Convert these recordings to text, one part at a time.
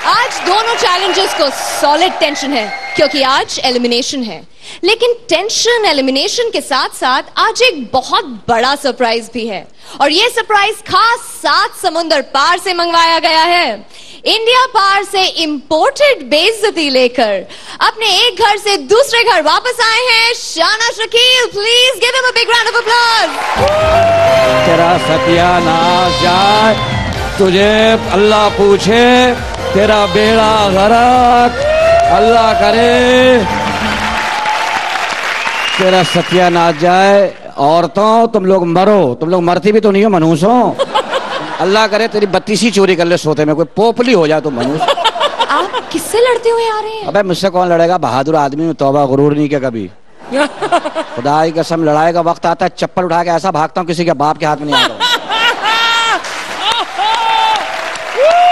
आज दोनों चैलेंजर्स को सॉलिड टेंशन है क्योंकि आज एलिमिनेशन है। लेकिन टेंशन एलिमिनेशन के साथ साथ आज एक बहुत बड़ा सरप्राइज भी है और ये सरप्राइज खास 7 समुंदर पार से मंगवाया गया है। इंडिया पार से इंपोर्टेड बेइज्जती लेकर अपने एक घर से दूसरे घर वापस आए हैं शाना Shakeel. Please give him a big round of applause. तेरा सत्यानाश जाए, तुझे अल्लाह पूछे, तेरा बेड़ा गरक अल्लाह करे, तेरा सत्यानाश जाए। औरतों तुम लोग मरो, तुम लोग मरती भी तो नहीं हो मनहूसों। अल्लाह करे तेरी 32 चोरी कर ले सोते में, कोई पोपली हो जाए तो मनुष्य। आप किससे लड़ते हुए आ रहे हैं? अबे मुझसे कौन लड़ेगा, बहादुर आदमी में तौबा गुरूर नहीं क्या कभी। खुदा की कसम लड़ाई का वक्त आता है चप्पल उठा के ऐसा भागता हूँ किसी के बाप के हाथ में नहीं आता।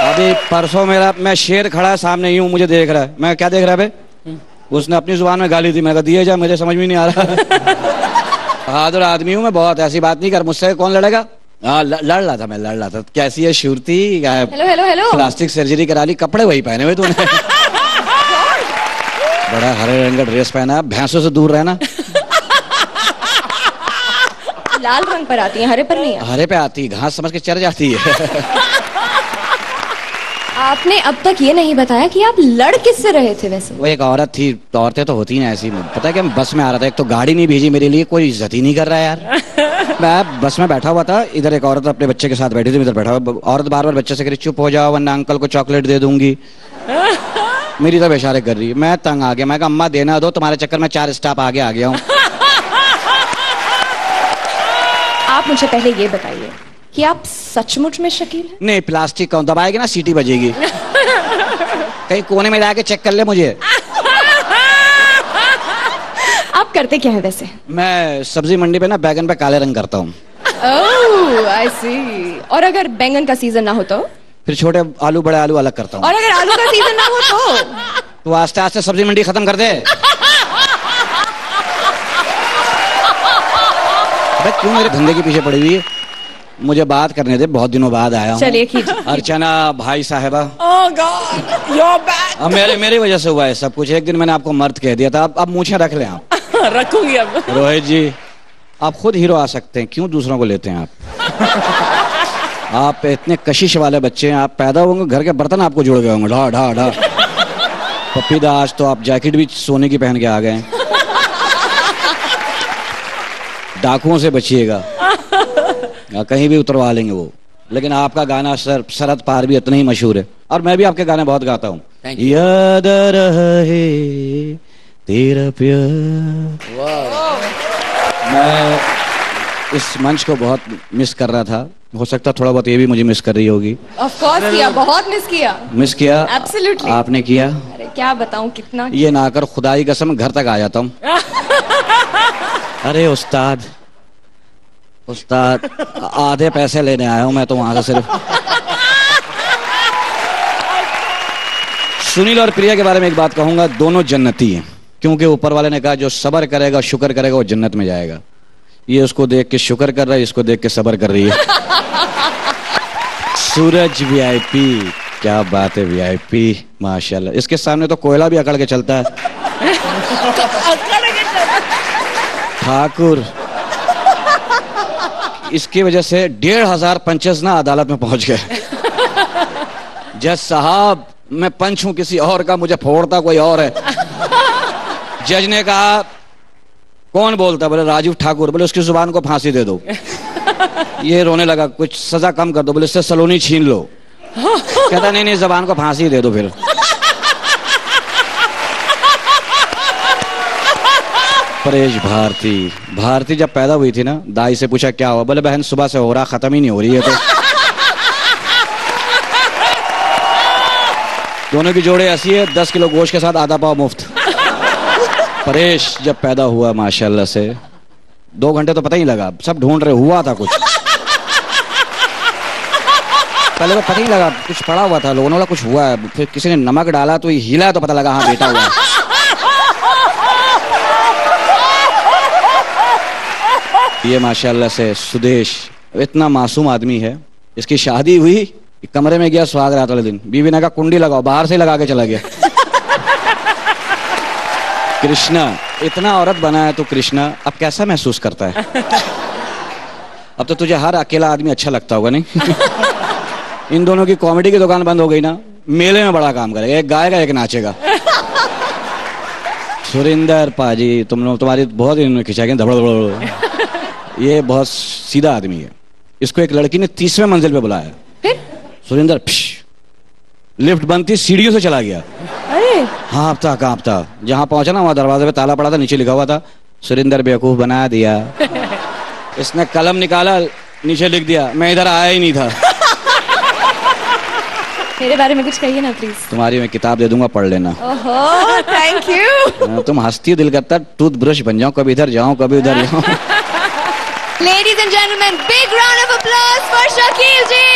अभी परसों मेरा मैं शेर खड़ा है सामने, यूं मुझे देख रहा है। मैं क्या देख रहा है बे? उसने अपनी जुबान में गाली दी, मैं कहा दिए जा, मुझे समझ में नहीं आ रहा। बहादुर आदमी हूँ मैं बहुत, ऐसी बात नहीं कर। मुझसे कौन लड़ेगा? हाँ लड़ रहा था, मैं लड़ रहा था। कैसी है Shruti? Hello hello hello. Plastic surgery करा ली, कपड़े वही पहने हुए तूने। बड़ा हरे रंग का ड्रेस पहना, भैंसों से दूर रहना। लाल रंग पर आती है, हरे पर नहीं। हरे पे आती है, घास समझ के चढ़ जाती है। आपने अब तक ये नहीं बताया कि आप लड़ किससे रहे थे वैसे? वो एक औरत थी, तो औरतें तो होती ना ऐसी। पता है कि मैं बस में आ रहा था, एक तो गाड़ी नहीं भेजी मेरे लिए, कोई इज्जत ही नहीं कर रहा है यार। मैं बस में बैठा हुआ था, इधर एक औरत अपने बच्चे के साथ बैठी थी, इधर बैठा हुआ। औरत बार बार बच्चे से कह रही चुप हो जाओ वरना अंकल को चॉकलेट दे दूंगी। मेरी तरफ इशारे कर रही है। मैं तंग आ गया, मैं कहा अम्मा देना दो, तुम्हारे चक्कर में 4 स्टॉप आगे आ गया हूँ। आप मुझे पहले ये बताइए कि आप सचमुच में शकील हैं? नहीं, प्लास्टिक कौन दबाएगी ना, सीटी बजेगी। कहीं कोने में जाके चेक कर ले मुझे। आप करते क्या है वैसे? मैं सब्जी मंडी पे ना बैगन पे काले रंग करता हूँ। ओह आई सी। और अगर बैंगन का सीजन ना हो तो? फिर छोटे आलू बड़े आलू अलग करता हूँ। और अगर आलू का सीजन ना हो तो आस्ते आस्ते सब्जी मंडी खत्म कर दे। क्यों मेरे धंधे के पीछे पड़ी हुई है? मुझे बात करने दे, बहुत दिनों बाद आया हूँ। चलिए कीजिए। अर्चना भाई साहिबा, oh God, you're back. अब मेरी वजह से हुआ है सब कुछ। एक दिन मैंने आपको मर्द कह दिया था, अब मूछें रख लें आप। रखूंगी अब। रोहित जी आप खुद हीरो आ सकते हैं, क्यों दूसरों को लेते हैं आप? आप इतने कशिश वाले बच्चे हैं, आप पैदा होंगे घर के बर्तन आपको जुड़ गए होंगे ढा ढा ढा। पप्पीदा आज तो आप जैकेट भी सोने की पहन के आ गए। डाकुओं से बचिएगा, कहीं भी उतरवा लेंगे वो। लेकिन आपका गाना सरहद पार भी इतना ही मशहूर है, और मैं भी आपके गाने बहुत गाता हूँ। याद रहे तेरा प्यार। मैं इस मंच को बहुत मिस कर रहा था, हो सकता थोड़ा बहुत ये भी मुझे मिस कर रही होगी। Of course किया, बहुत मिस किया। मिस किया? Absolutely। आपने किया? अरे क्या बताऊं कितना। ये ना कर, खुदा की कसम घर तक आ जाता हूँ। अरे उस्ताद आधे पैसे लेने आया हूं मैं तो वहां से सिर्फ। सुनील और प्रिया के बारे में एक बात कहूंगा, दोनों जन्नती हैं, क्योंकि ऊपर वाले ने कहा जो सब्र करेगा शुक्र करेगा वो जन्नत में जाएगा। ये उसको देख के शुक्र कर रहा है, इसको देख के सब्र कर रही है। सूरज वीआईपी, क्या बात है वीआईपी, माशाल्लाह। इसके सामने तो कोयला भी अकड़ के चलता है। ठाकुर, इसकी वजह से 1500 पंचेस ना अदालत में पहुंच गए। जज साहब मैं पंच हूं किसी और का, मुझे फोड़ता कोई और है। जज ने कहा कौन बोलता? बोले राजीव ठाकुर। बोले उसकी जुबान को फांसी दे दो। ये रोने लगा, कुछ सजा कम कर दो। बोले इससे सलोनी छीन लो। कहता नहीं जुबान को फांसी दे दो। फिर परेश भारती जब पैदा हुई थी ना, दाई से पूछा क्या हुआ? बोले बहन सुबह से हो रहा, खत्म ही नहीं हो रही है। तो दोनों की जोड़े ऐसी है, 10 किलो गोश्त के साथ आधा पाव मुफ्त। परेश जब पैदा हुआ माशाल्लाह से 2 घंटे तो पता ही लगा, सब ढूंढ रहे, हुआ था कुछ। पहले तो पता ही लगा, कुछ पड़ा हुआ था, लोगों ने बोला कुछ हुआ है। फिर किसी ने नमक डाला तो हिला तो पता लगा हाँ बेटा हुआ। ये माशाल्लाह से सुदेश इतना मासूम आदमी है, इसकी शादी हुई कमरे में गया सुहाग रात वाले दिन, बीवी ने कहा कुंडी लगाओ, बाहर से ही लगा के चला गया। कृष्णा, इतना औरत बना है तो कृष्णा, अब कैसा महसूस करता है? अब तो तुझे हर अकेला आदमी अच्छा लगता होगा, नहीं? इन दोनों की कॉमेडी की दुकान बंद हो गई ना, मेले में बड़ा काम करेगा, एक गाएगा एक नाचेगा। सुरिंदर पाजी, तुम लोग, तुम्हारी बहुत इन्होंने खिंचा के धबड़ धबड़। ये बहुत सीधा आदमी है। इसको एक लड़की ने 30वें मंजिल पे बुलाया, फिर सुरिंदर लिफ्ट बंद थी, सीढ़ियों से चला गया। अरे हाँफता कांपता, जहां पहुंचा ना वहां दरवाजे पे ताला पड़ा था, नीचे लिखा हुआ था सुरिंदर बेवकूफ बना दिया। इसने कलम निकाला, नीचे लिख दिया मैं इधर आया ही नहीं था। मेरे बारे में कुछ कहिए ना प्लीज। तुम्हारी मैं किताब दे दूंगा, पढ़ लेना। ओहो, थैंक यू। तुम हंसती हो, दिल करता टूथ ब्रश बन जाओ, कभी इधर जाऊं कभी उधर जाऊं। Ladies and gentlemen, big round of applause for Shakil ji.